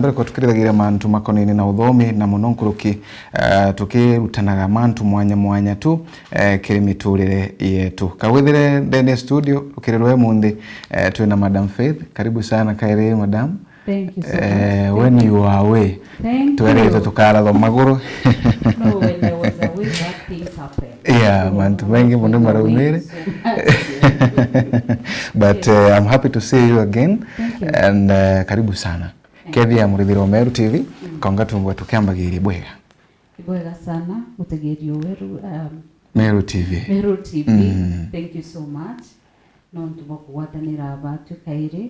ndiko tukiriragira mantu makonini na uthomi na muno nkuruki tukirutanaga mantu mwanya tu kiri miturire yetu kawithire ndene studio ukirirwe mundi twina Madam Faith. Karibu sana Kaire madam. Thank you so much. When you are away, tuerete tukara maguru. No, when I was away, that things happened. Yeah, mantu mengi muno maraumire. But I'm happy to see you again. Thank you. And karibu sana. Kethi ya Murithiro Meru TV, konga tumbwe tukiambagiri bwega. Bwega sana, utegerio weru Meru TV. Meru TV. Thank you so much. Non tubo kuwatanira abatu Kaire.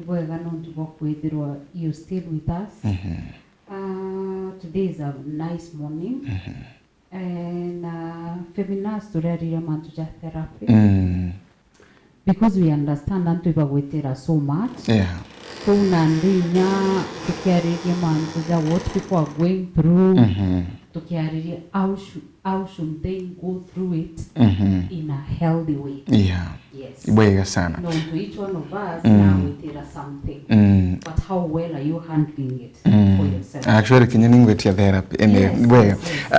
Bwega non tubo kwithirwa you still with us. Today is a nice morning. And feminist turarira mantu ja therapy. Because we understand that people wait so much. Yeah. So nandinya to carry mantu ja what people are going through. To carry how should they go through it in a healthy way. Yeah. Yes. Bwega sana. No, to each one of us now we tell us something. But how well are you handling it for yourself? Actually kinyani ngwetia therapy bwega.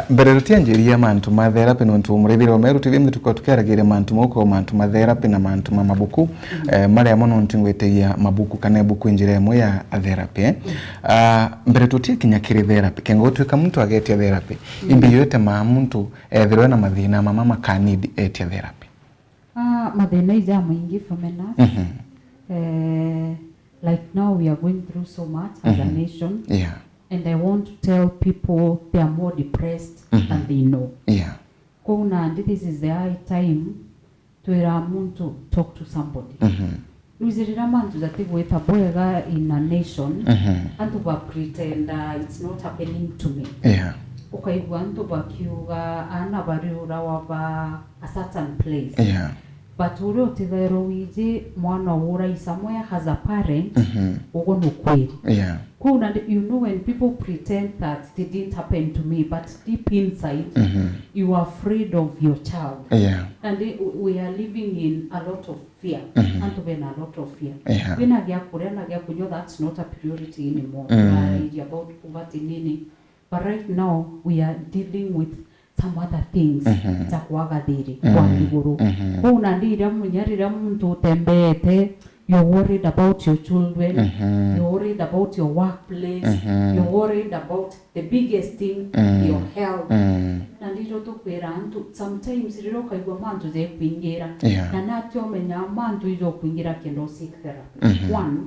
Mbere rutianjiria mantu ma therapy no ntu Murithiro Meru TV mtuko tukeragira mantu moko mantu ma therapy na mantu ma mabuku mari amono ntu ngwetia mabuku kana buku njira emo ya therapy. Mbere tutie kinyakiri therapy kengo twika muntu agetia therapy imbi yote ma muntu thirwe na mathina mama ka need etia therapy. Mathina ija maingi feminist. Like now we are going through so much as a nation. Yeah. And I want to tell people they are more depressed than they know. Yeah. Kuna this is the high time to talk to somebody. Nuzirira mantu that with a boyga in a nation and to pretend it's not happening to me. Yeah. Okay, want to bakiuga anabariura waba a certain place. Yeah. But uro tigero wije mwana ura somewhere has a parent ugono kweli. Yeah. Kuna you know when people pretend that it didn't happen to me, but deep inside you are afraid of your child. Yeah. And we are living in a lot of fear. And to be a lot of fear. Yeah. When I get that's not a priority anymore. It's about poverty nini. But right now we are dealing with some other things za kuagadhiri kwa liguru. Kuna ndira munyarira muntu tembete. You're worried about your children. You're worried about your workplace. You're worried about the biggest thing, your health. Na ndiro to kwera antu sometimes riro kaigwa mantu ze kwingira. Na natyo menya mantu izo kwingira kendo seek therapy. One.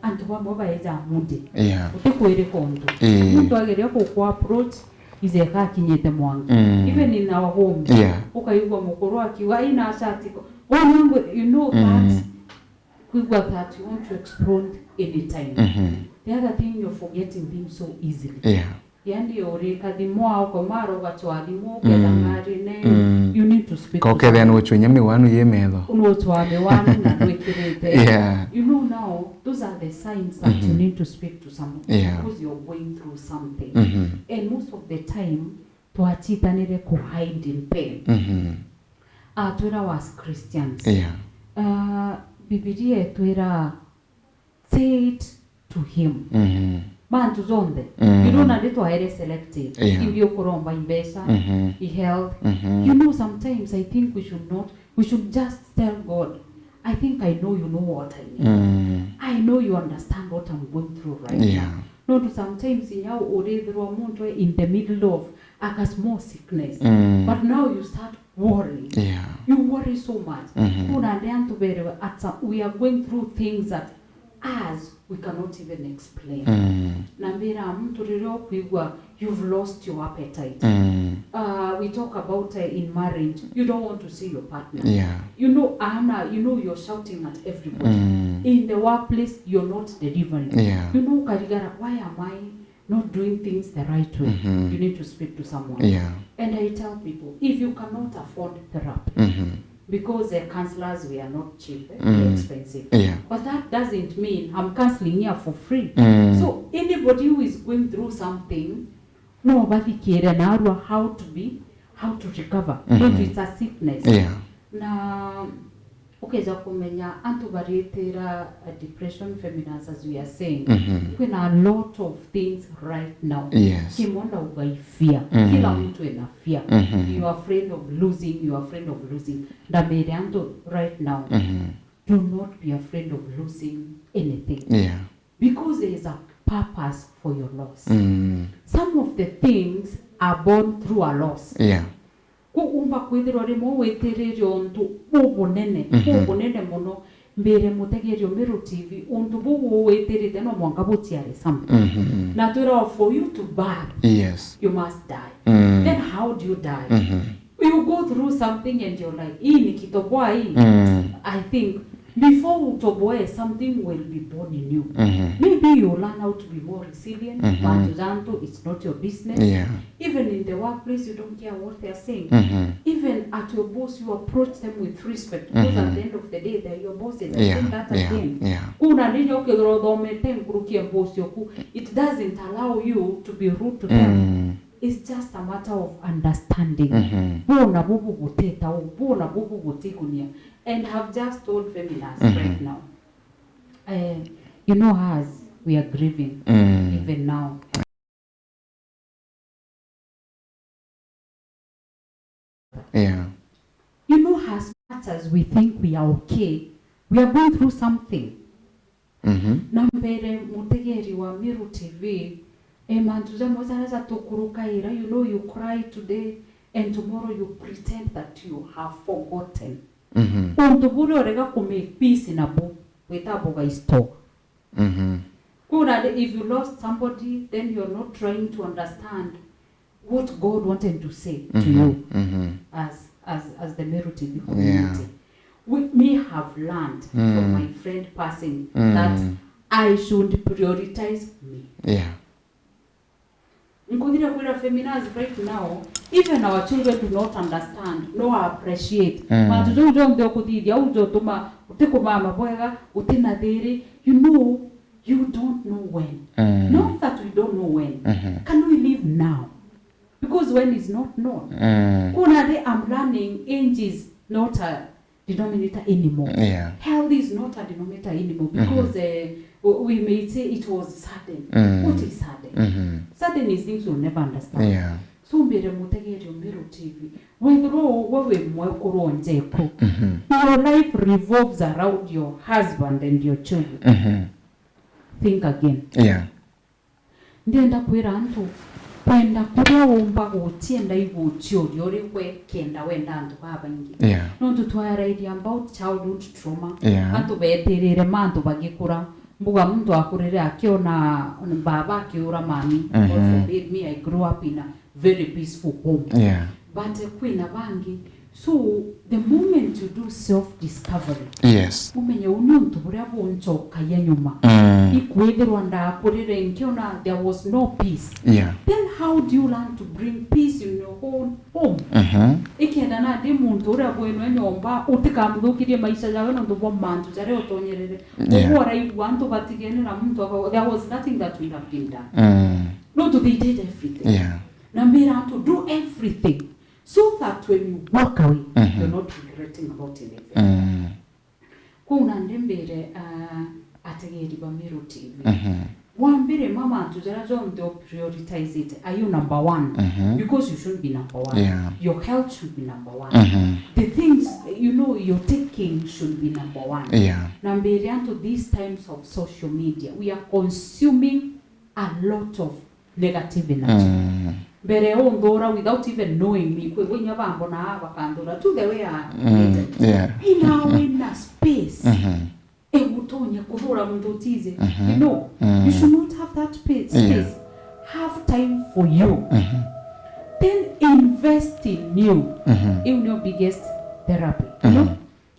Antu bamwe baeza mundi. Utekwere kontu. Muntu ageria ko approach izeka kinyete mwangi. Even in our homes. Ukaigwa mukuru akiwa ina ashatiko. You know that that you want to explode anytime. The other thing, you're forgetting things so easily. Yani oreka di moa ko maro gatwali mo kedangarine. You need to speak. Koke then uchonyami wanu yemedo. Unotwame wanu na wekirete. Yeah. You know now, those are the signs that you need to speak to someone because you're going through something. And most of the time, tuachitanire ko hide in pain. Twira was Christians. Bibilia twira say it to him. Bantu zonde. You know na leto aere selective. If you koromba imbesa, health. You know sometimes I think we should just tell God, I think I know you know what I need. I know you understand what I'm going through right now. No, to sometimes in your in the middle of a small sickness. But now you start worrying. You worry so much. We are going through things that as we cannot even explain. You've lost your appetite. We talk about in marriage, you don't want to see your partner. You know, Anna, you're shouting at everybody. In the workplace, you're not delivering. You know, Karigara, why am I not doing things the right way? You need to speak to someone. And I tell people, if you cannot afford therapy, because the counselors we are not cheap, they're expensive. But that doesn't mean I'm counseling here for free. So anybody who is going through something, nobody cares how to recover. Not it's a sickness. Now, ukeza kumenya antu baretera depression feminines as we are saying kuna a lot of things right now. Yes. Kimonda ugaifia kila mtu ena fear. You are afraid of losing, you are afraid of losing. Ndabere antu right now. Do not be afraid of losing anything. Yeah. Because there is a purpose for your loss. Some of the things are born through a loss. Yeah. Kuumba kwithirwa rimo weterere ontu ubunene muno mbere mutegerio Miru TV ontu bubu weterere no mwanga butiare something. Natural for you to buy. Yes. You must die. Then how do you die? You go through something and you're like, hii nikitoboa hii. I think before utoboe, something will be born in you. Maybe you learn how to be more resilient. But it's not your business. Yeah. Even in the workplace, you don't care what they're saying. Even at your boss, you approach them with respect. Because at the end of the day, they're your bosses. I think that again. It doesn't allow you to be rude to them. It's just a matter of understanding. And have just told feminists right now. You know, as we are grieving even now. Yeah. You know, as much as we think we are okay, we are going through something. Nambere mutegeri wa Miru TV. Mantuza mozaraza tokuruka ira. You know, you cry today and tomorrow you pretend that you have forgotten. Untuburi orega ku make peace in a book without boga store. If you lost somebody, then you're not trying to understand what God wanted to say to you as the Miru TV community. We may have learned from my friend passing that I should prioritize me. Yeah. Feminists right now, even our children do not understand, no appreciate. You know, you don't know when. Not that we don't know when. Can we live now? Because when is not known. I'm learning age is not a denominator anymore. Yeah. Health is not a denominator anymore because we may say it was sudden. What is sudden? Sudden is things we'll never understand. Yeah. So mbere mutegeri Miru TV. Your life revolves around your husband and your children. Think again. Yeah. Ndienda kwira antu kwenda kuria wumba gutienda igutio yori we kenda wenda antu baba ingi. Yeah. No tutwara about childhood trauma. Yeah. Antu beterere mantu bagikura mbuga mtu akurire akiona baba akiura mami. God forbid me, I grew up in a very peaceful home. Yeah. But kwina bangi. So the moment you do self-discovery, yes, umenye unyuntu buria bonchoka yenyuma. There was no peace. Yeah. Then how do you learn to bring peace in your own home? Ikenda na de muntu uria bwenu nyomba utikamuthukirie maisha yawe no ndubo mantu jare otonyerere. Ubora iwantu batigenera muntu. There was nothing that we have been done. No, they did everything. Yeah. Nambira to do everything. So that when you walk away, you're not regretting about anything. Kuna ndembere ategeri ba Miru TV. Wambere mama tujara don't prioritize it. Are you number one? Because you should be number one. Yeah. Your health should be number one. The things you're taking should be number one. Yeah. Nambere into these times of social media, we are consuming a lot of negative energy. Bere ondora without even knowing me kwe wenya bambo na bakandora to the way yeah. In a space egutonya kurura mundotize you should not have that space. Have time for you. Then invest in you. In your biggest therapy.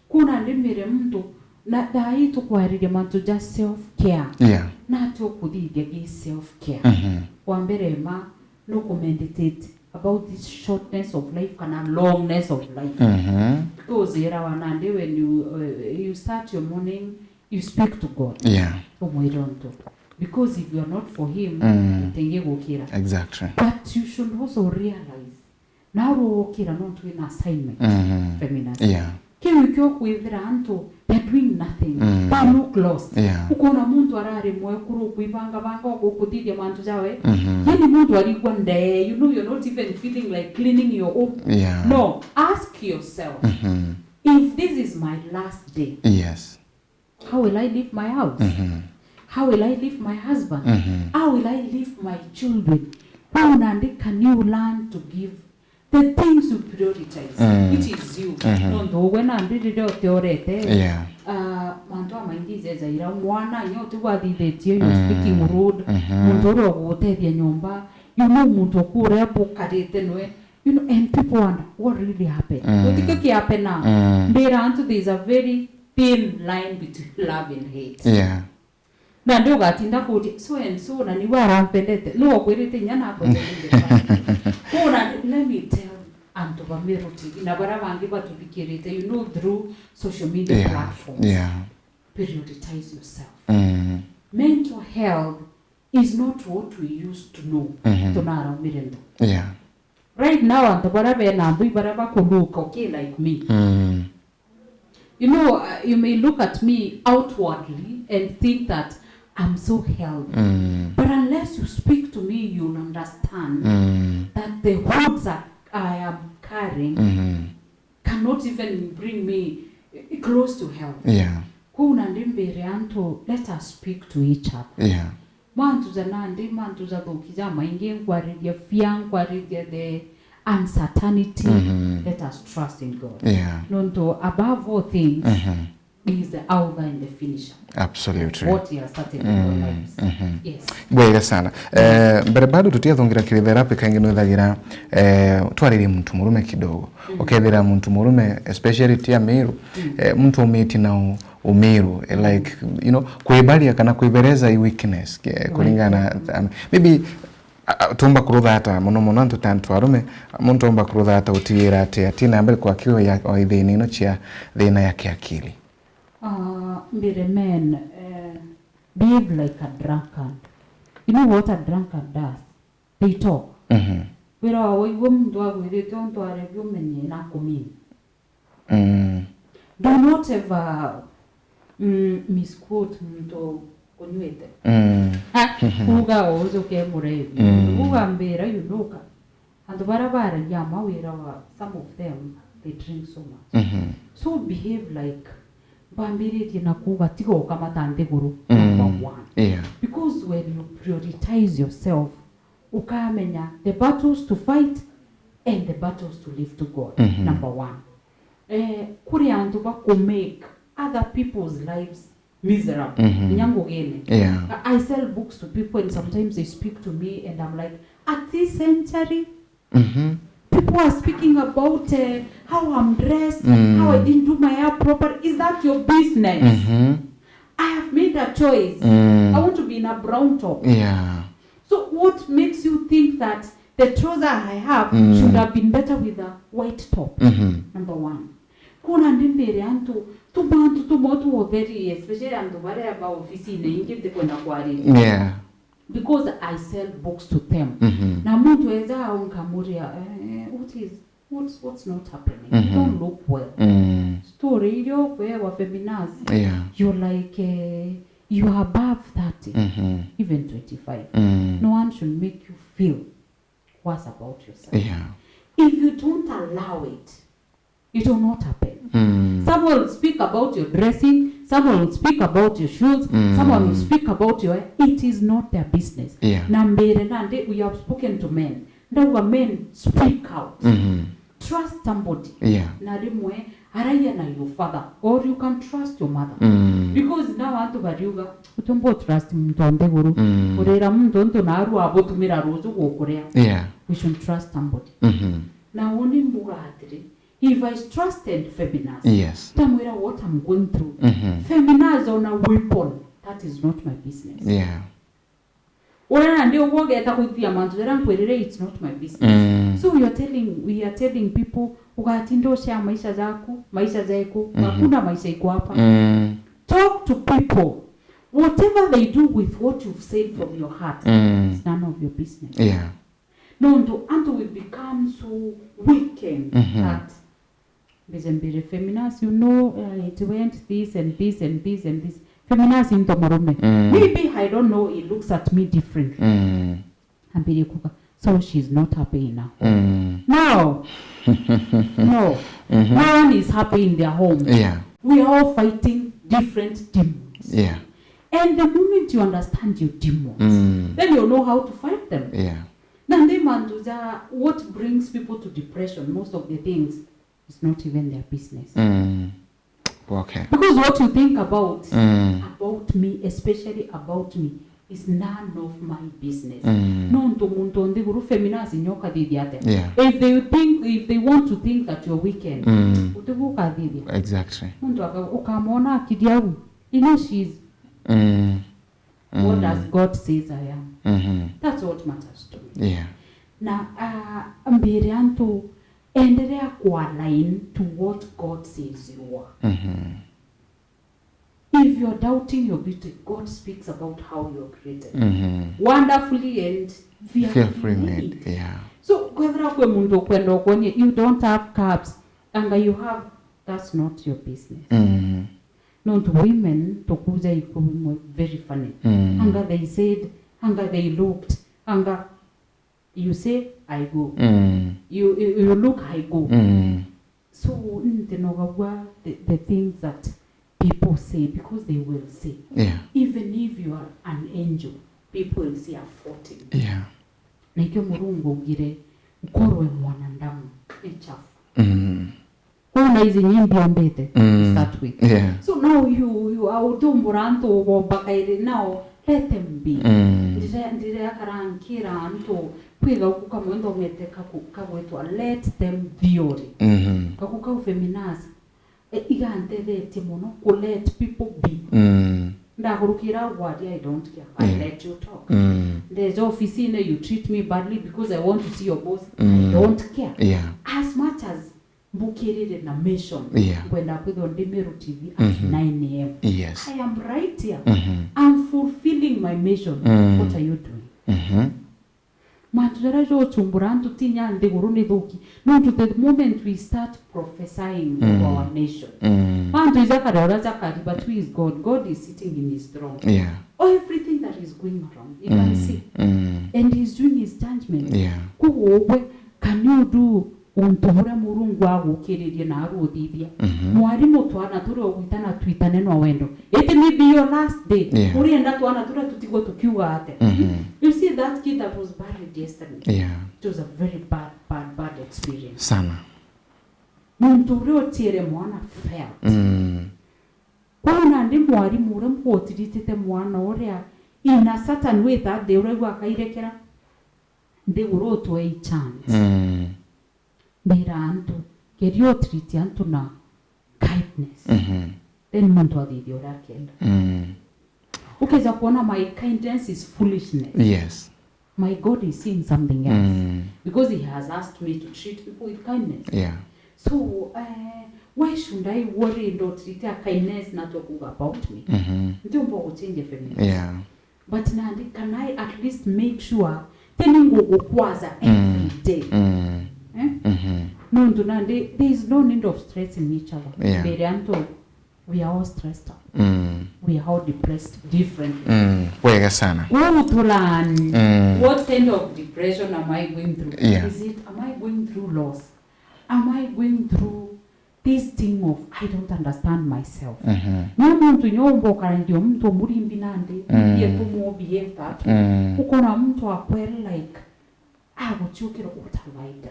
Kuna ndimire mtu na dai to kwarire mantu just self care. Yeah. Na to kudide self care. Wambere ma no meditate about this shortness of life and longness of life. Because when you start your morning, you speak to God. Yeah. Because if you are not for Him, exactly. But you should also realize now we're not doing assignment. Feminist. Yeah. Kyo kwithira antu they're doing nothing. They look lost. Ukona muntu arari mwe kuru kuibanga banga okuthithia mantu jawe. Yani muntu arigwa nde, you know, you're not even feeling like cleaning your own. No, ask yourself. If this is my last day. Yes. How will I leave my house? How will I leave my husband? How will I leave my children? How can you learn to give the things you prioritize, which is you? No, when I'm ready to theorete, mantua maindize zaira mwana nyote wathithitio you speaking rude, mundoro gutethia nyumba, you know muntu kure bukarite nwe, you know, and people wonder what really happened. What did it happen now? There's a very thin line between love and hate. Na ndio gatinda kuti so and so na ni warampendete lo kwirite nyana ko kuna let me tell anto bameruti na barabangi batubikirite, you know, through social media platforms. Prioritize yourself. Mental health is not what we used to know. Tonara mirendo. Right now anto barabe na mbi baraba kuluka, okay, like me. You know, you may look at me outwardly and think that I'm so healthy. But unless you speak to me, you'll understand that the hoods that I am carrying cannot even bring me close to health. Let us speak to each other. The uncertainty. Let us trust in God. Above all things, is the author and the finisher. Absolutely. What he has started in our lives. Yes. Bwega sana. Mbere bado tutiathungira kiritherapy kangino thagira twarire muntu murume kidogo. Okethira muntu murume especially tia miru muntu umiti na umiru like, you know, kuibalia kana kuibereza i weakness kulingana maybe tumba kurutha hata muno antu tantu arume muntu omba kurutha hata utira atina mbere kwa kiyo ya oithini ino chia thina ya kiakili. Mbere men behave like a drunkard. You know what a drunkard does? They talk. Wira waigwa mndu agwirite onto arebyo menye na kumini. Do not ever misquote mndu kunywete. Kuga ozo ke murevi. Kuga mbera yunuka. Andu barabara yama wira wa some of them they drink so much. So behave like bambiriti na kuga tigo kama tandeguru number one. Because when you prioritize yourself, ukamenya the battles to fight and the battles to live to God. Number one. Kuri antu bako make other people's lives miserable. I sell books to people and sometimes they speak to me and I'm like, at this century, people are speaking about how I'm dressed, how I didn't do my hair proper. Is that your business? I have made a choice. I want to be in a brown top. So what makes you think that the trouser I have should have been better with a white top? Number one. Kuna ndembere antu tumotu very especially antu bare about office in ingite kwenda kwari. Because I sell books to them. Na mtu eza unkamuria what's not happening? You don't look well. Story yo kwa feminaz. You're like you are above 30, even 25. No one should make you feel worse about yourself. If you don't allow it, it will not happen. Someone will speak about your dressing, someone will speak about your shoes, someone will speak about your hair. It is not their business. Nande, we have spoken to men. Now men speak out. Trust somebody. Narimwe araya na your father, or you can trust your mother. Because now antu bariuga utombo trust mtonde guru. Urera mtonto na aru abotumira rozo gokorea. We should trust somebody. Now only muga hatiri. If I trusted feminaz, tamwira what I'm going through. Feminaz on a weapon, that is not my business. It's not my business. So we are telling people share maisha zako, maisha zako, hakuna maisha iko hapa. Talk to people. Whatever they do with what you've said from your heart, it's none of your business. No, until we become so weakened that Mbere feminist, you know, it went this and this and this and this. Feminist into marume. Maybe I don't know. It looks at me differently. So she's not happy now. No, no. No one is happy in their home. Yeah. We are all fighting different demons. Yeah. And the moment you understand your demons, then you know how to fight them. Yeah. What brings people to depression, most of the things, is not even their business. Okay. Because what you think about me, especially about me, is none of my business. Yeah. If they want to think that you're weekend, exactly. You know she's what does God says I am. That's what matters to me. Yeah. Now, Mbirianto endelea kualign to what God says you are. If you're doubting your beauty, God speaks about how you're created. Wonderfully and fearfully made. Yeah. So, you don't have carbs and you have, that's not your business. No, to women, to kuja ikuwe very funny. Anga they said, anga they looked, anga you say, I go. You look, I go. So, the things that people say, because they will say. Yeah. Even if you are an angel, people will say a 14. Yeah. Naikyo murungu ugire, mkorwe mwanandamu, echafu. Kuna hizi nyimbi ombete, start with. Yeah. So now you are utumburanto wabakaire now, let them be. Ndire akarankira anto, kwiga ukuka mwendo mete kakwetu, let them theory. Kakuka ufeminazi. Igante leti mono, let people be. Ndahurukira wadi, I don't care. I let you talk. There's office in you treat me badly because I want to see your boss. I don't care. Yeah. As much as Bukiri na mission. Yeah. When I put on Demeru TV at 9 a.m. Yes. I am right here. I'm fulfilling my mission. What are you doing? Maturajo tumburantu tinya ndeguruni doki. No, to the moment we start prophesying of our nation. But who is God? God is sitting in his throne. Yeah. Everything that is going around, you can see. And he's doing his judgment. Yeah. Can you do untubura murungu agukirirye na arudithia mwarimu twana turo gwitana twitane no wendo it may be your last day urienda twana turo tutigo tukiuga ate. You see that kid that was buried yesterday. Yeah. It was a very bad experience. Sana. Muntu tiere mwana felt. Kuna ndi mwarimu ure mwotiritite mwana uria in a certain way that they were akairekera they were to a chance. Bera antu kerio treat antu na kindness. Then muntu adhidio rakenda. Ukeza kuona my kindness is foolishness. Yes. My God is seeing something else because he has asked me to treat people with kindness. Yeah. So why should I worry and treat a kindness not talking about me? Don't change feminist. Yeah. But Nandi, can I at least make sure telling ukwaza every day? No, there is no need of stressing each other. Yeah. We are all stressed out. We are all depressed differently. Wega sana. What kind of depression am I going through? Yeah. Am I going through loss? Am I going through this thing of I don't understand myself? Mtu nyombo karandio mtu murimbi nande yepo mo behave that. Ukona mtu akweli like aguchukira utawaida.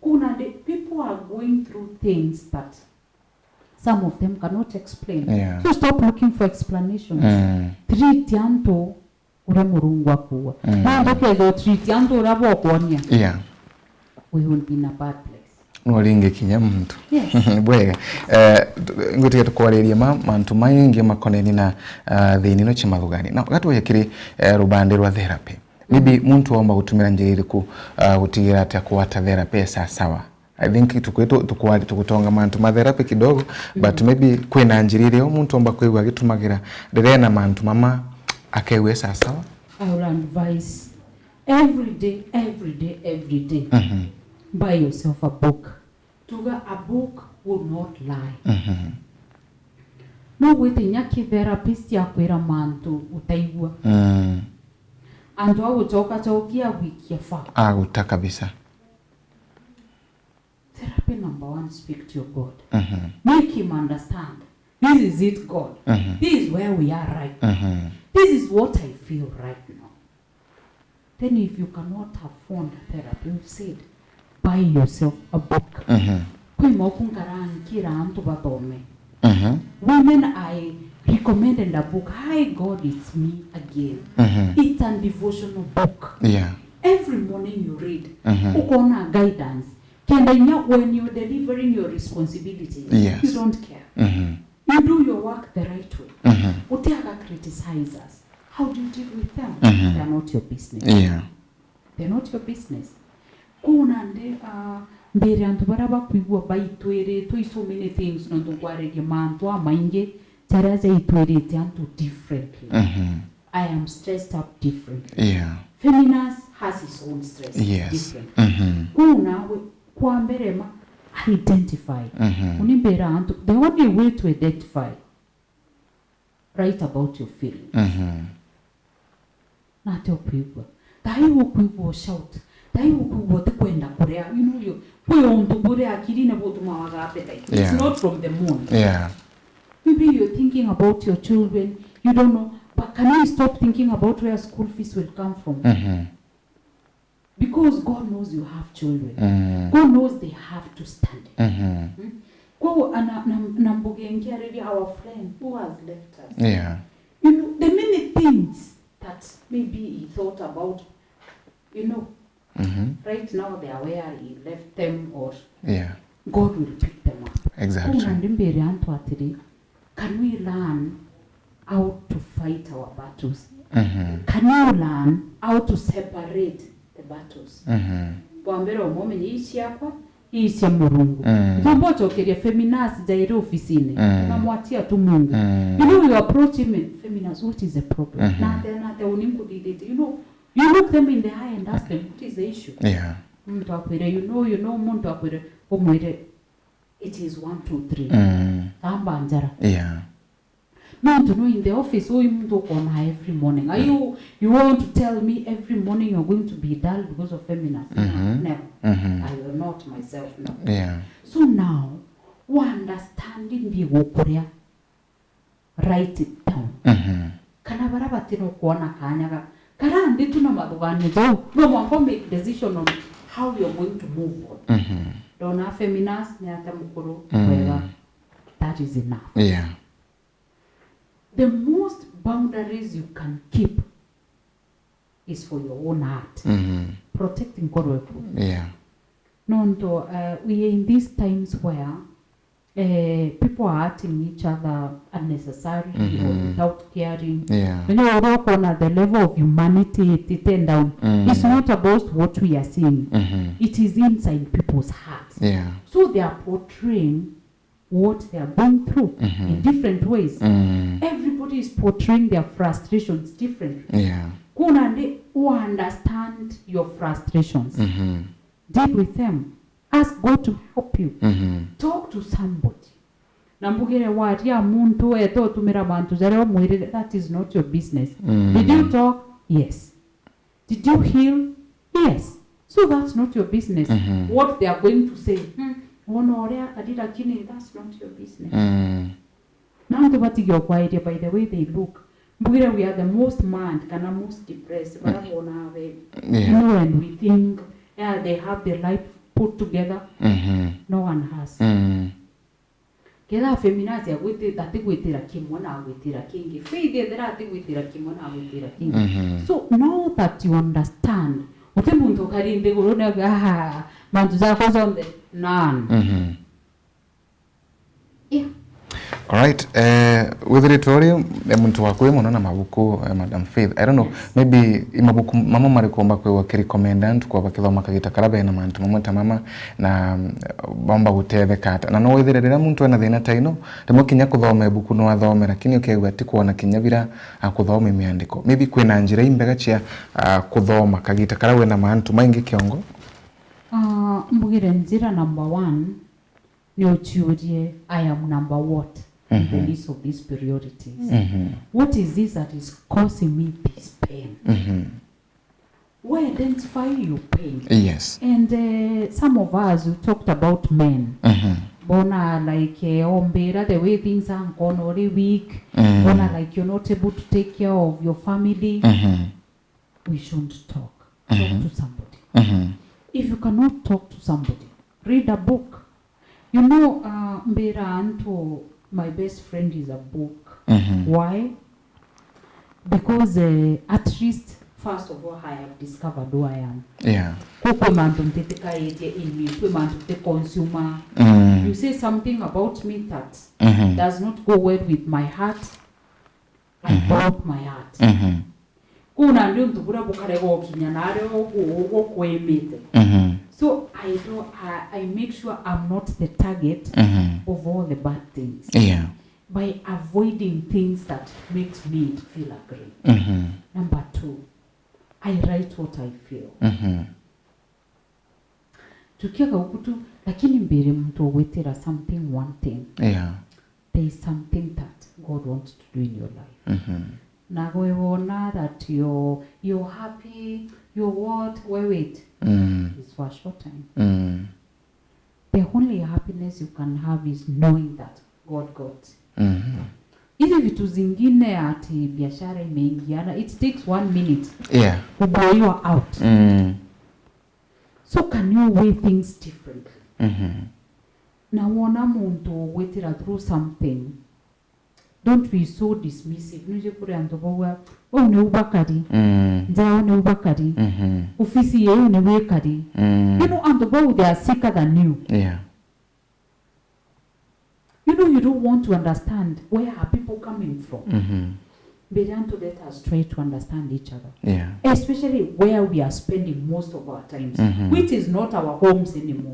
Kuna the people are going through things that some of them cannot explain. Yeah. So stop looking for explanations. Treat yanto ura murungu akuwa. Na ndokezo treat yanto ura bokonia. Yeah. We will be in a bad place. Noringe kinya muntu. Yes. Bwega. Ngutige tukwareria mantu maingi makoneni na thini no chimathugani. Na gatu yakiri rubande rwa therapy. Maybe muntu omba gutumira njira iriku gutigira ati akwata therapy sawa. I think tukutonga mantu ma therapy kidogo but maybe kwina njira iri muntu omba kwigwa gitumagira ndirena mantu mama akewe sawa. I will advise every day buy yourself a book. Tuga a book will not lie. No gwitinya ki therapist yakwira mantu utaigua. Andu au chokia wiki ya fa. Uta kabisa. Therapy number 1, speak to your God. Make him understand. This is it, God. This is where we are right now. This is what I feel right now. Then if you cannot afford therapy, you said, buy yourself a book. Women, I recommended a book. Hi God, it's me again. It's a devotional book. Yeah. Every morning you read. Ukona guidance. When you're delivering your responsibilities, yes. You don't care. You do your work the right way. Utiaga criticize us. How do you deal with them? They are not your business. Yeah. They're not your business. Kuna nde mbere antu baraba kwigwa baitwere to so many things no tukwarege mantu amainge charaza itwere antu differently. I am stressed up differently. Yeah. Feminist has its own stress. Yes. Different. Kuna kwa mbere ma identify. Unimbera antu the only way to identify, write about your feelings. Not your people. Dai ukwigwa shout. Dai ukwigwa kwenda kurea. You know you. Kwe onto kurea kirine botu mawaga appetite. It's not from the moon. Yeah. Maybe you're thinking about your children. You don't know. But can you stop thinking about where school fees will come from? Because God knows you have children. God knows they have to study. Go and really our friend who has left us. Yeah. You know, the many things that maybe he thought about, you know, right now they are where he left them, or God will pick them up. Exactly. Can we learn how to fight our battles? Can you learn how to separate the battles? Wambere omumenye ishi hapa, ishi ya Mungu. Mbocho keria feminist jairi ofisini. Unamwatia tu Mungu. You know, you approach him and feminist, what is the problem? Na the unimku did. You look them in the eye and ask them, what is the issue? Yeah. Muntu akwire, you know muntu akwire omwire, it is 1, 2, 3. Amba njara. Yeah. No, to know in the office, oh, you on every morning. Are you want to tell me every morning you're going to be dull because of feminism? Never. I will not myself, no. Yeah. So now, understanding the Wokorea, write it down. Kana baraba tino kuona kanyaga. Kara ndi tuna madugani jo. No one make decision on how you're going to move on. Don't have feminist, ne atamukuru. That is enough. Yeah. The most boundaries you can keep is for your own heart. Protecting God. Yeah. No, we are in these times where people are hurting each other unnecessarily or without caring. Yeah. When you work on at the level of humanity, it's not about what we are seeing. It is inside people's hearts. Yeah. So they are portraying what they are going through in different ways. Everybody is portraying their frustrations differently. Yeah. Who understand your frustrations. Deal with them. Ask God to help you. Talk to somebody. Nambugere wati ya muntu eto tumira bantu zare omwire, that is not your business. Did you talk? Yes. Did you heal? Yes. So that's not your business. What they are going to say, that's not your business. Now by the way they look, we are the most mad, most depressed. And we think they have their life put together. No one has. Kela feminazi agwite atigwitira kimona agwitira kingi. Faith there atigwitira kimona agwitira kingi. So now that you understand, utemuntu karinde gorone mantu zako zonde none. Yeah. All right. With the tutorial, muntu wakwe monona mabuku Madam Faith. I don't know. Maybe imabuku mama marikomba kwe wakirecommendant kwa bakithoma kagita karabe na mantu mama na bomba gutebe kata. Na no witherera muntu ena thina taino, ndemo kinya kuthoma ibuku no athome lakini ukegwa ati kuona kinyabira kuthoma imiandiko. Maybe kwina njira imbega cia kuthoma kagita karabe na mantu maingi kiongo. Mbugire njira number 1. I am number what in the list of these priorities. What is this that is causing me this pain? We identify your pain. Yes. And some of us, we talked about men. Bona like ombera, the way things are gone already weak. Bona like you're not able to take care of your family. We shouldn't talk. Talk to somebody. If you cannot talk to somebody, read a book. You know, mbera anto, my best friend is a book. Why? Because at least, first of all, I have discovered who I am. Yeah. In me, consumer. You say something about me that does not go well with my heart. I broke my heart. So I make sure I'm not the target of all the bad things. Yeah. By avoiding things that makes me feel angry. Number 2, I write what I feel. Tukiaka ukutu, lakini mbere mtu wetera something, one thing. Yeah. There is something that God wants to do in your life. Na wewona that you're happy, you're what? Wait. It's for a short time. The only happiness you can have is knowing that God got. Hizi vitu zingine ati biashara imeingiana, it takes 1 minute. Yeah. To blow you out. So can you weigh things differently? Na wona muntu wetira through something. Don't be so dismissive. Nuje kure antobowa, ne ubakari. Njao ne ubakari. Ofisi yeye ne wekari. You know, antobowa they are sicker than you. Yeah. You know, you don't want to understand where are people coming from. But to let us try to understand each other. Yeah. Especially where we are spending most of our times, which is not our homes anymore.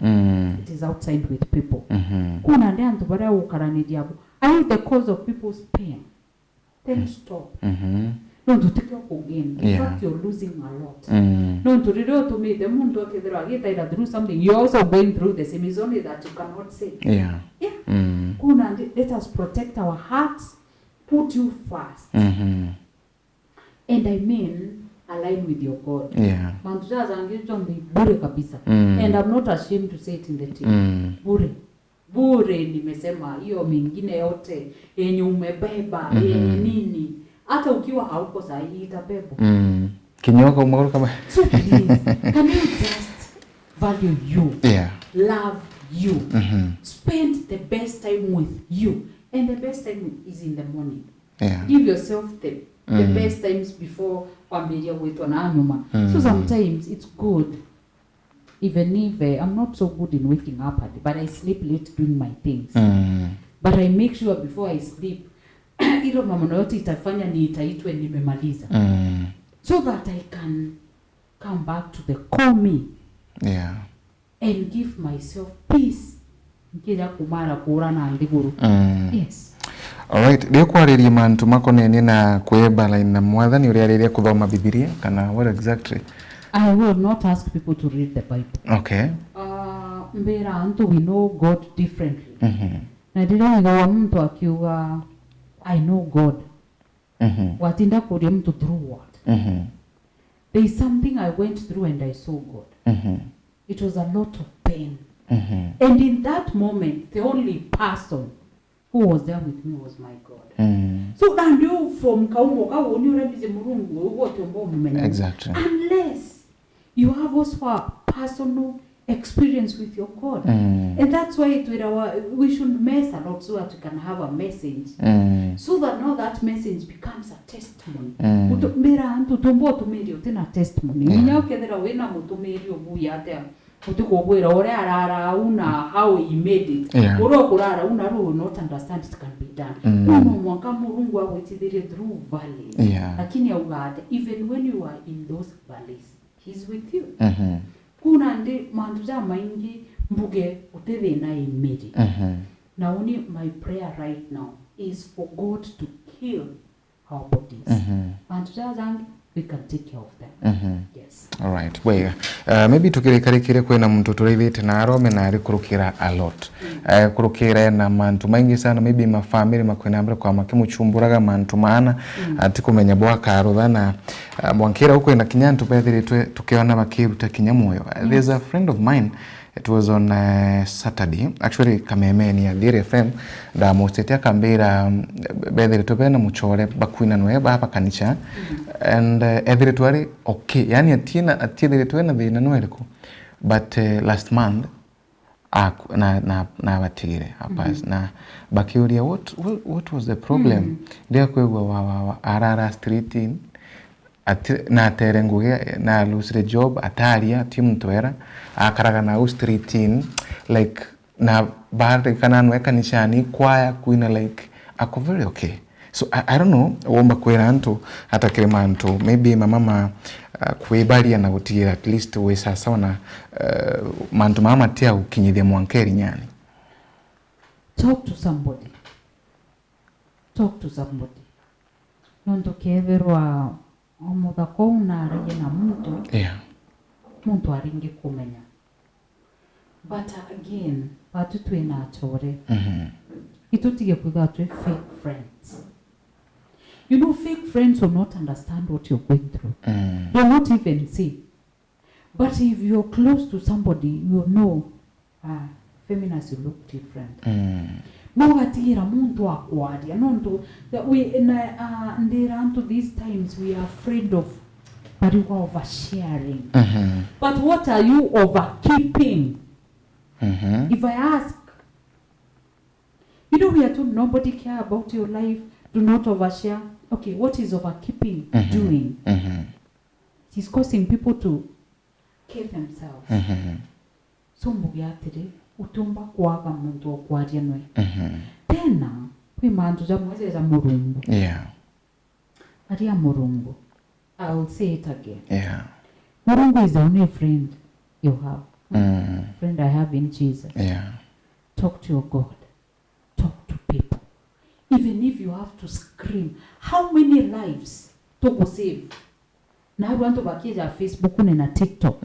It is outside with people. Are you the cause of people's pain? Then stop. No, to take up again. In fact, you're losing a lot. No, to read to me, the moon talk either through something. You're also going through the same. It's only that you cannot say. Yeah. Let us protect our hearts. Put you first. And I mean, align with your God. Yeah. And I'm not ashamed to say it in the team. Bure nimesema hiyo mingine yote yenye umebeba yenye nini hata ukiwa hauko sahihi itabebwa. Kinyoka umoro kama. So please, can you just value you? Yeah. Love you. Spend the best time with you. And the best time is in the morning. Yeah. Give yourself the best times before kwambiria wetu na anyuma. So sometimes it's good. Even if I'm not so good in waking up early, but I sleep late doing my things. But I make sure before I sleep, ilo mambo yote itafanya niitaitwe nimemaliza. So that I can come back to the core me. Yeah. And give myself peace. Nkija kumara kura na ndiguru. Yes. Alright, dio kwariria mantu makonene na kwebala na mwathani uri ariria kuthoma Biblia kana what exactly? I will not ask people to read the Bible. Okay. Mbera antu we know God differently. Na dile ngo mtu akiwa I know God. Watinda kuria mtu through what? There is something I went through and I saw God. It was a lot of pain. And in that moment, the only person who was there with me was my God. So and you from kaumo kawo ni rebize murungu wote ambao mmenya. Exactly. Unless you have also a personal experience with your God. And that's why we should mess a lot so that we can have a message. So that now that message becomes a testimony. Utumira antu tumbo tumiri utina testimony. Ninya ukethera wena mutumiri obuya ate utukobwera ore arara una how he made it. Oro kurara una ro not understand it can be done. Uno mwanga murungu awitidire through valleys. Lakini augate even when you are in those valleys, he's with you. Kuna ndi manduja maingi mbuge utebe na imedi. Now only my prayer right now is for God to heal our bodies. Manduja zangi we can take care of them. Yes. All right. Well, maybe tukirikirikire kwina muntu turithite na arome na ari kurukira a lot. Kurukira na mantu maingi sana, maybe ma family makwina mbere kwa makimuchumburaga mantu maana ati kumenya bwa karutha na mwankira huko ina kinyantu pethiri tukiona bakiruta kinyamoyo. There's a friend of mine. It was on Saturday. Actually, kamemeni ya Dire FM da mostete akambira bethiri tupena muchore bakwina noe baba kanicha and every twari okay. Yani atina twena thina no eriko. But last month na batigire apas na bakiuria what was the problem? Ndia kwegwa wa arara street in na terenguge na lose the job ataria team twera akaraga na street in like na bar kana nweka nishani kwaya kuina like ako very okay. So I don't know womba kwera antu hata kirema antu maybe mama kuibalia na gutigira at least we sasa na mantu mama tia ukinyithia mwankeri nyani. Talk to somebody. Nondo keverwa omuthako unaragia na muntu. Yeah. Muntu aringi kumenya. But again, batu twina achore. Itutige kuga twe fake friends. You know, fake friends will not understand what you're going through. They'll not even see. But if you're close to somebody, you know, feminists you look different. No gatira muntu akwaria nonto that we into these times we are afraid of oversharing. But what are you overkeeping? If I ask, you know, we are told nobody care about your life, do not overshare. Okay, what is overkeeping doing? It is causing people to kill themselves. So mugiatire utumba kwaga muntu okwaria noe. Tena kwi mantu ja mweze za murungu. Yeah. Aria murungu. I will say it again. Yeah. Murungu is the only friend you have. Friend I have in Jesus. Yeah. Talk to your God. Talk to people. Even if you have to scream, how many lives to go save? Now I want to bakija Facebook na TikTok.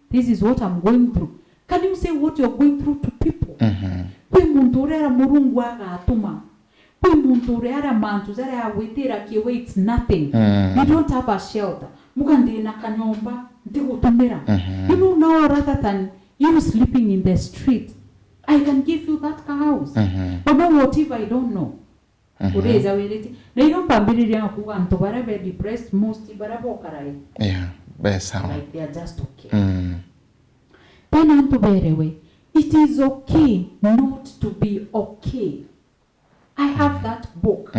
This is what I'm going through. Can you say what you're going through to people? Kwi muntu urera murungu agatuma. Kwi muntu urera mantu zara awitira kiwe it's nothing. You don't have a shelter. Mugandi na kanyomba ndigutumira. You know, now rather than you sleeping in the street, I can give you that house. But no, what if I don't know? Ureza weleti. Na ino pambiriria kuga nto barebe depressed most barabo karai. Yeah. Best Like they are just okay. It is okay not to be okay. I have that book.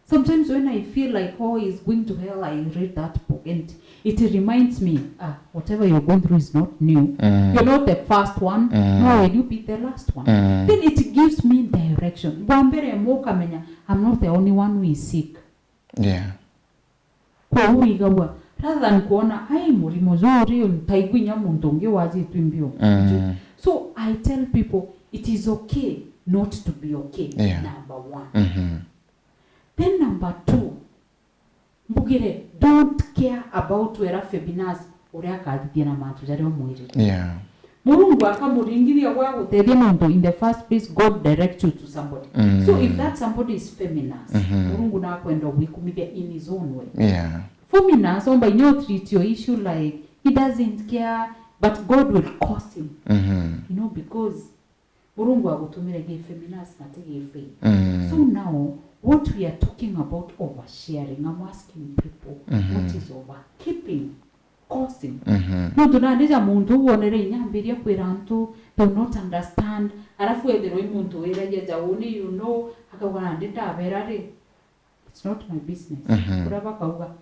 Sometimes when I feel like, he's going to hell, I read that book and it reminds me, whatever you're going through is not new. You're not the first one, nor will you be the last one. Then it gives me direction. I'm not the only one who is sick. Yeah. Rather than kuona murimo zuri ntaigwinya muntu ungi wazi twimbio. So I tell people it is okay not to be okay. Number one. Then number two, mbugire don't care about wera febinas uria kathithia na mantu jari omwiri. Yeah. Murungu akamuringiria gwa guteithia muntu in the first place, God direct you to somebody. So if that somebody is feminist, Murungu na kwenda wikumithia in his own way. Yeah. Feminist, somebody you treat your issue like he doesn't care, but God will cause him. You know, because Murungu agutumire ge feminist na tege faith. So now what we are talking about oversharing, I'm asking people, what is overkeeping causing? No, tunandija muntu wonere nyambiria kwira antu do not understand. Arafu ethero muntu wira yeja oni you know akagwana ndita berare. It's not my business.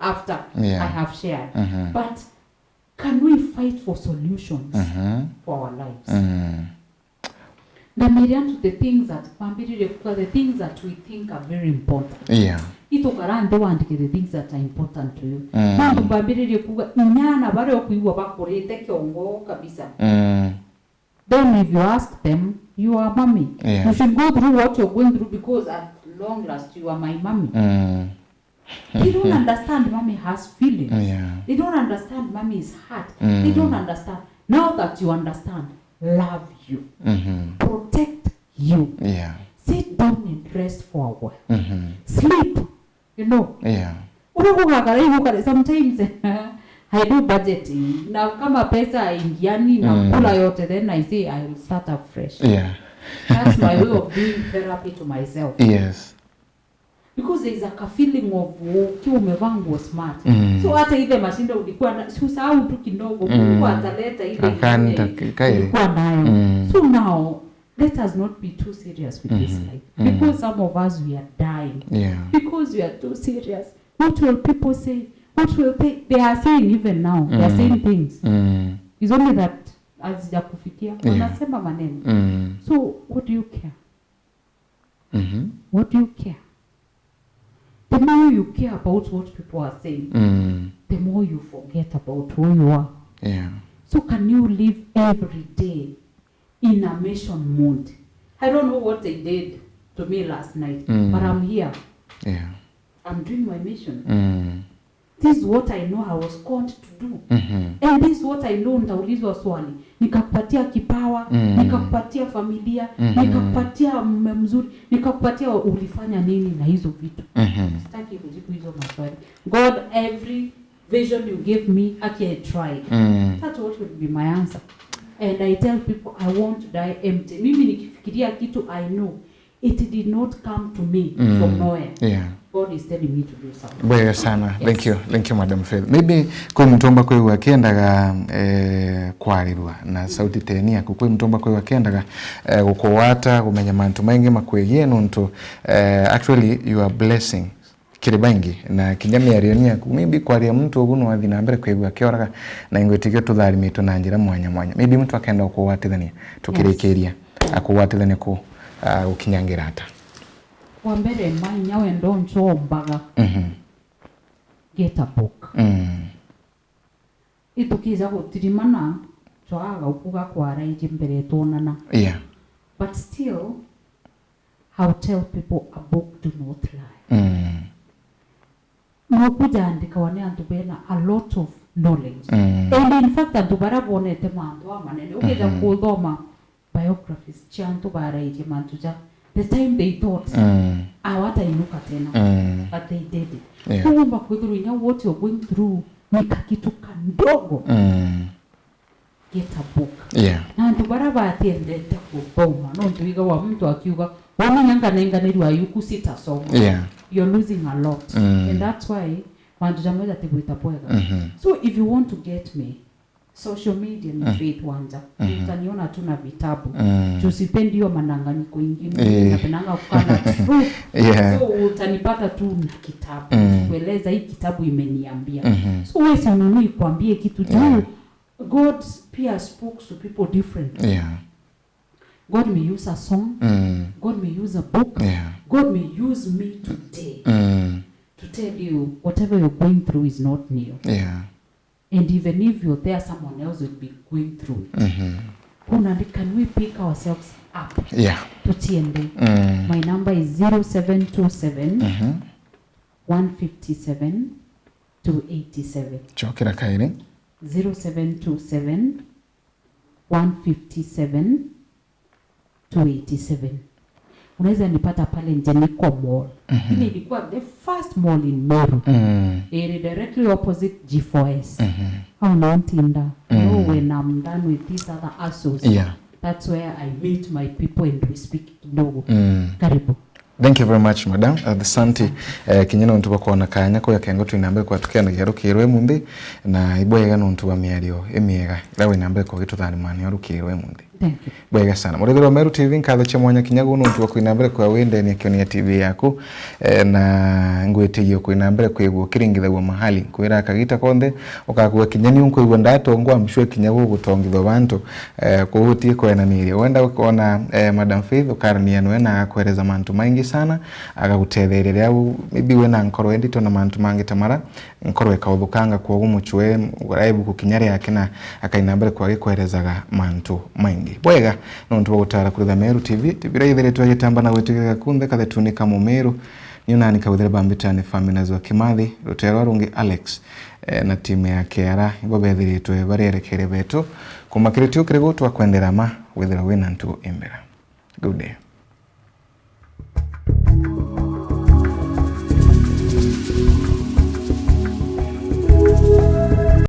After I have shared. But can we fight for solutions for our lives? To the things that we think are very important. Yeah. The things that are important to you. Then if you ask them, you are mommy. You should go through what you're going through because at long last you are my mommy. They don't understand mommy has feelings. Yeah. They don't understand mommy is hurt. They don't understand. Now that you understand, love you, protect you. Yeah. Sit down and rest for a while. Sleep. You know. Yeah. Sometimes I do budgeting. Now kama pesa ingiani na kula yote, then I say I will start afresh. Yeah. That's my way of doing therapy to myself. Yes. Because there is a feeling of ukiwa umevaa nguo smart. So hata ile mashinda ulikuwa na usahau tu kidogo, Mungu ataleta ile ulikuwa nayo. So now let us not be too serious with this life. Because some of us we are dying. Yeah. Because we are too serious. What will people say? What will they are saying even now? They are saying things. It's only that hazijakufikia wanasema maneno. So what do you care? What do you care? The more you care about what people are saying, the more you forget about who you are. Yeah. So can you live every day in a mission mode? I don't know what they did to me last night, but I'm here. Yeah. I'm doing my mission. This is what I know I was called to do. And this is what I know nitaulizwa swali. Nikakupatia kipawa, nikakupatia familia, nikakupatia mume mzuri, nikakupatia ulifanya nini na hizo vitu. Sitaki kujibu hizo maswali. God, every vision you gave me, I tried. That's what would be my answer. And I tell people I want to die empty. Mimi nikifikiria kitu, I know it did not come to me from nowhere. Yeah. God is telling me to do something. Bwega sana. Yes. Thank you Madam Faith. Maybe kwa mtomba kwa wakiendaga kwarirwa na sauti tenia kwa mtomba kwa wakiendaga kukwata kumenya mantu maingi makwegie nonto actually you are blessing kiribangi na kinyami arionia maybe kwa ria mtu oguno wathi na mbere kwigwa kioraga na ingwetigio tutharimito na njira mwanya mwanya maybe mtu akaenda kuwatithania tukirikiria akuwatithania ku ukinyangira ata kwa mbere manya wendo nchombaga get a book itukiza gutirimana twaga ukuga kwara ije mbere tonana. Yeah. But still I'll tell people a book do not lie. No kuja andika wane antu bena a lot of knowledge. And in fact antu barabonete mantu amanene ukiza kuthoma biographies chantu bara ije mantu ja the time they thought awata inuka tena but they did it. Kuomba kwithuru nya what you're going through nika kitu kandogo. Get a book. Yeah. Na ndu baraba atendete kuthoma no nduiga wa mtu akiuga wamenyanga nenganirwa yuku sita somo. Yeah. You're losing a lot. And that's why wantu jamweza tibwita pwega. So if you want to get me social media ni Faith Wanja. Utaniona tu na vitabu. Tusipendi hiyo mananganyiko ingine. Napendanga kukana truth. So utanipata tu na kitabu. Kueleza hii kitabu imeniambia. So wewe si ununui kuambie kitu juu. God pia spoke to people differently. Yeah. God may use a song. God may use a book. Yeah. God may use me today to tell you whatever you're going through is not new. Yeah. And even if you're there, someone else will be going through it. Can we pick ourselves up? Yeah. To TND. My number is 0727 157 287. Chokera kairi. 0727 157 287. Unaweza nipata pale Njeniko Mall. Ile ilikuwa the first mall in Meru. Directly opposite G4S. How Nontinda. When I'm done with these other assos. Yeah. That's where I meet my people and we speak kidogo. Karibu. Thank you very much madam. Asante kinyana ntuba kuona kanya ko yakengo twinambe kwa tukenda yarukirwe mumbi na ibwega nontu wa miario emiega lawe nambe ko gituthani mani yarukirwe mumbi. Thank you. Bwega sana. Muregero Meru TV nkatho chamwanya kinyago nontu wa kwinambere kwa wende ni kionia TV yaku na ngwetegio kwinambere kwigwo kiringithagwo mahali kwira akagita konde ukakuwa kinyani unko igwo ndatongwa mshwe kinyago gutongithwa bantu kuhutie kwena miri wenda ukona Madam Faith ukarania nwe na akwereza mantu maingi sana agagutethereria au maybe wena nkoro endito na mantu mangi tamara nkoro ekaudhukanga kwa umuchwe uraibu kukinyari yake na akainambere kwa gikwerezaga mantu maingi. Bwega nontu gutara kuri Meru TV tibira ithere twagitamba na gwetuga kunde kathe tunika mu Meru Nyuna nikawithira bambitani famina zo Kimathi Rutero rungi Alex na timu ya Kiara ibo bethiritwe barerekere betu kumakiritio kirego twa kwendera ma withira wina ntu imbera. Good day.